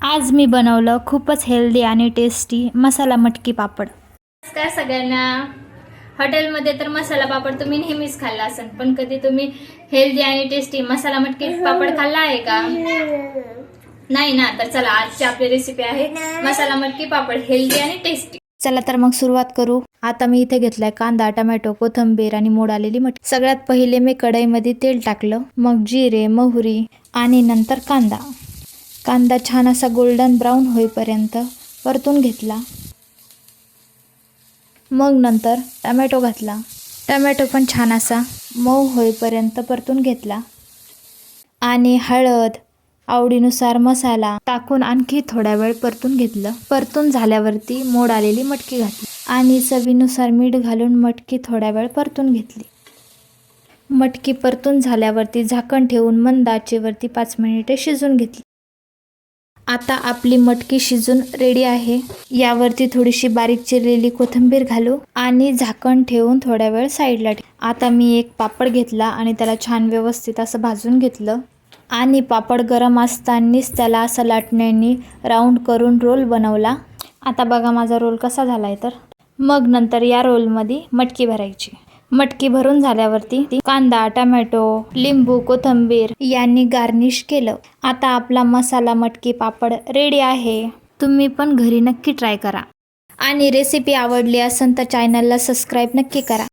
आज मी बनवलं खूपच हेल्दी आणि टेस्टी मसाला मटकी पापड। नमस्कार सगळ्यांना। हॉटेलमध्ये तर मसाला पापड तुम्ही नेहमीच खाल्ला असेल, पण कधी तुम्ही हेल्दी आणि टेस्टी मसाला मटकी पापड खाल्ला आहे का? नाही ना? तर चला, आजची आपली रेसिपी आहे मसाला मटकी पापड, हेल्दी आणि टेस्टी। चला तर मग सुरुवात करू। आता मी इथे घेतलाय कांदा, टोमॅटो, कोथिंबीर आणि मोड आलेली मटकी। सगळ्यात पहिले मी कढईमध्ये तेल टाकलं, मग जिरे, मोहरी आणि नंतर कांदा। कांदा छान असा गोल्डन ब्राऊन होईपर्यंत परतून घेतला। मग नंतर टोमॅटो घातला। टोमॅटो पण छान असा मऊ होईपर्यंत परतून घेतला आणि हळद, आवडीनुसार मसाला टाकून आणखी थोडा वेळ परतून घेतलं। परतून झाल्यावरती मोड आलेली मटकी घातली आणि चवीनुसार मीठ घालून मटकी थोडा वेळ परतून घेतली। मटकी परतून झाल्यावरती झाकण ठेवून मंद आचेवरती 5 मिनिटे शिजून घेतली। आता आपली मटकी शिजून रेडी आहे। यावरती थोडीशी बारीक चिरलेली कोथिंबीर घालू आणि झाकण ठेवून थोडा वेळ साईडला आता मी एक पापड घेतला आणि त्याला छान व्यवस्थित असं भाजून घेतलं आणि पापड गरम असतानाच त्याला असं लाटण्याने राऊंड करून रोल बनवला। आता बघा माझा रोल कसा झालाय तर। मग नंतर या रोलमध्ये मटकी भरायची। मटकी भरून झाल्यावरती कांदा, टोमॅटो, लिंबू, कोथिंबीर यांनी गार्निश केलं। आता आपला मसाला मटकी पापड रेडी आहे। तुम्ही पण घरी नक्की ट्राय करा आणि रेसिपी आवडली असेल तर चॅनलला सबस्क्राईब नक्की करा।